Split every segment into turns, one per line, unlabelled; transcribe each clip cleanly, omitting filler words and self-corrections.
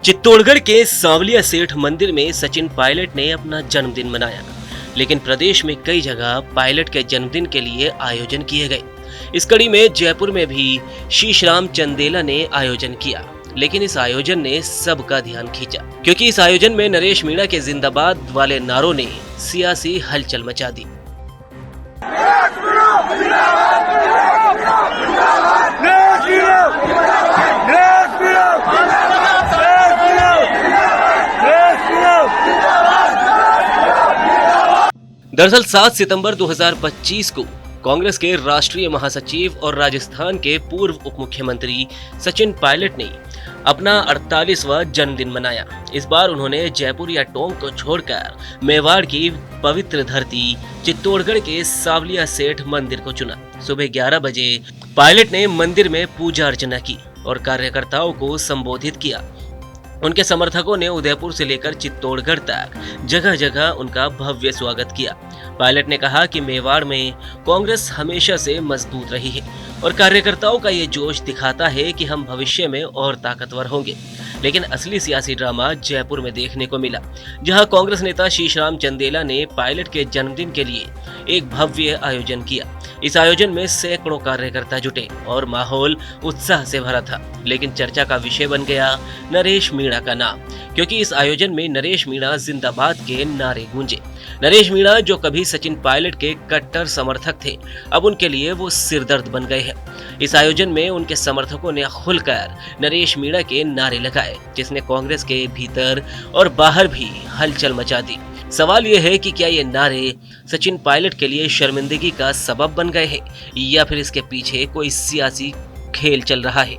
चित्तौड़गढ़ के सांवलिया सेठ मंदिर में सचिन पायलट ने अपना जन्मदिन मनाया, लेकिन प्रदेश में कई जगह पायलट के जन्मदिन के लिए आयोजन किए गए। इस कड़ी में जयपुर में भी शीशराम चंदेला ने आयोजन किया, लेकिन इस आयोजन ने सबका ध्यान खींचा, क्योंकि इस आयोजन में नरेश मीणा के जिंदाबाद वाले नारों ने सियासी हलचल मचा दी। दरअसल 7 सितंबर 2025 को कांग्रेस के राष्ट्रीय महासचिव और राजस्थान के पूर्व उप मुख्यमंत्री सचिन पायलट ने अपना 48वां जन्मदिन मनाया। इस बार उन्होंने जयपुर या टोंक को छोड़कर मेवाड़ की पवित्र धरती चित्तौड़गढ़ के सांवलिया सेठ मंदिर को चुना। सुबह 11 बजे पायलट ने मंदिर में पूजा अर्चना की और कार्यकर्ताओं को संबोधित किया। उनके समर्थकों ने उदयपुर से लेकर चित्तौड़गढ़ तक जगह जगह उनका भव्य स्वागत किया। पायलट ने कहा कि मेवाड़ में कांग्रेस हमेशा से मजबूत रही है और कार्यकर्ताओं का ये जोश दिखाता है कि हम भविष्य में और ताकतवर होंगे। लेकिन असली सियासी ड्रामा जयपुर में देखने को मिला, जहां कांग्रेस नेता शीशराम चंदेला ने पायलट के जन्मदिन के लिए एक भव्य आयोजन किया। इस आयोजन में सैकड़ों कार्यकर्ता जुटे और माहौल उत्साह से भरा था, लेकिन चर्चा का विषय बन गया नरेश मीणा का नाम, क्योंकि इस आयोजन में नरेश मीणा जिंदाबाद के नारे गूंजे। नरेश मीणा जो कभी सचिन पायलट के कट्टर समर्थक थे, अब उनके लिए वो सिरदर्द बन गए हैं। इस आयोजन में उनके समर्थकों ने खुलकर नरेश मीणा के नारे लगाए, जिसने कांग्रेस के भीतर और बाहर भी हलचल मचा दी। सवाल यह है कि क्या ये नारे सचिन पायलट के लिए शर्मिंदगी का सबब बन गए हैं या फिर इसके पीछे कोई सियासी खेल चल रहा है।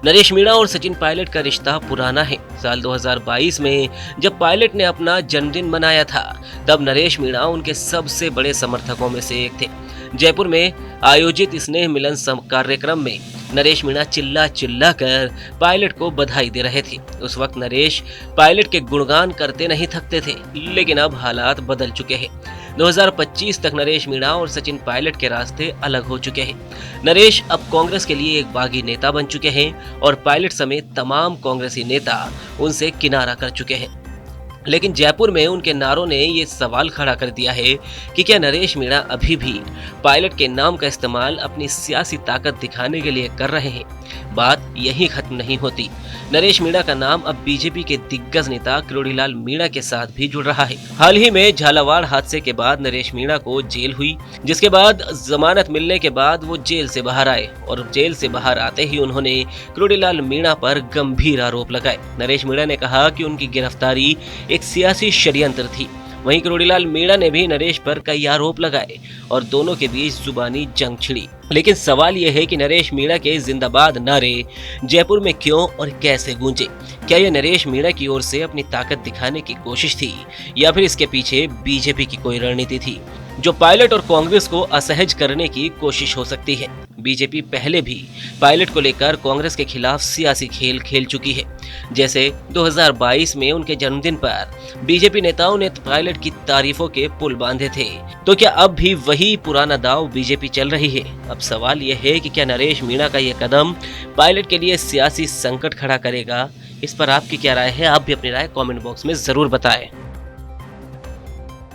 नरेश मीणा और सचिन पायलट का रिश्ता पुराना है। साल 2022 में जब पायलट ने अपना जन्मदिन मनाया था, तब नरेश मीणा उनके सबसे बड़े समर्थकों में से एक थे। जयपुर में आयोजित स्नेह मिलन कार्यक्रम में नरेश मीणा चिल्ला चिल्ला कर पायलट को बधाई दे रहे थे। उस वक्त नरेश पायलट के गुणगान करते नहीं थकते थे, लेकिन अब हालात बदल चुके हैं। 2025 तक नरेश मीणा और सचिन पायलट के रास्ते अलग हो चुके हैं। नरेश अब कांग्रेस के लिए एक बागी नेता बन चुके हैं और पायलट समेत तमाम कांग्रेसी नेता उनसे किनारा कर चुके हैं। लेकिन जयपुर में उनके नारों ने ये सवाल खड़ा कर दिया है कि क्या नरेश मीणा अभी भी पायलट के नाम का इस्तेमाल अपनी सियासी ताकत दिखाने के लिए कर रहे हैं। बात यहीं खत्म नहीं होती। नरेश मीणा का नाम अब बीजेपी के दिग्गज नेता किरोड़ीलाल मीणा के साथ भी जुड़ रहा है। हाल ही में झालावाड़ हादसे के बाद नरेश मीणा को जेल हुई, जिसके बाद जमानत मिलने के बाद वो जेल से बाहर आए और जेल से बाहर आते ही उन्होंने किरोड़ीलाल मीणा पर गंभीर आरोप लगाए। नरेश मीणा ने कहा कि उनकी गिरफ्तारी एक सियासी षड्यंत्र थी। वहीं किरोड़ीलाल मीणा ने भी नरेश पर कई आरोप लगाए और दोनों के बीच जुबानी जंग छिड़ी। लेकिन सवाल यह है कि नरेश मीणा के जिंदाबाद नारे जयपुर में क्यों और कैसे गूंजे। क्या यह नरेश मीणा की ओर से अपनी ताकत दिखाने की कोशिश थी या फिर इसके पीछे बीजेपी की कोई रणनीति थी जो पायलट और कांग्रेस को असहज करने की कोशिश हो सकती है। बीजेपी पहले भी पायलट को लेकर कांग्रेस के खिलाफ सियासी खेल खेल चुकी है। जैसे 2022 में उनके जन्मदिन पर बीजेपी नेताओं ने पायलट की तारीफों के पुल बांधे थे। तो क्या अब भी वही पुराना दाव बीजेपी चल रही है? अब सवाल यह है कि क्या नरेश मीणा का यह कदम पायलट के लिए सियासी संकट खड़ा करेगा? इस पर आपकी क्या राय है? आप भी अपनी राय कमेंट बॉक्स में जरूर बताएं।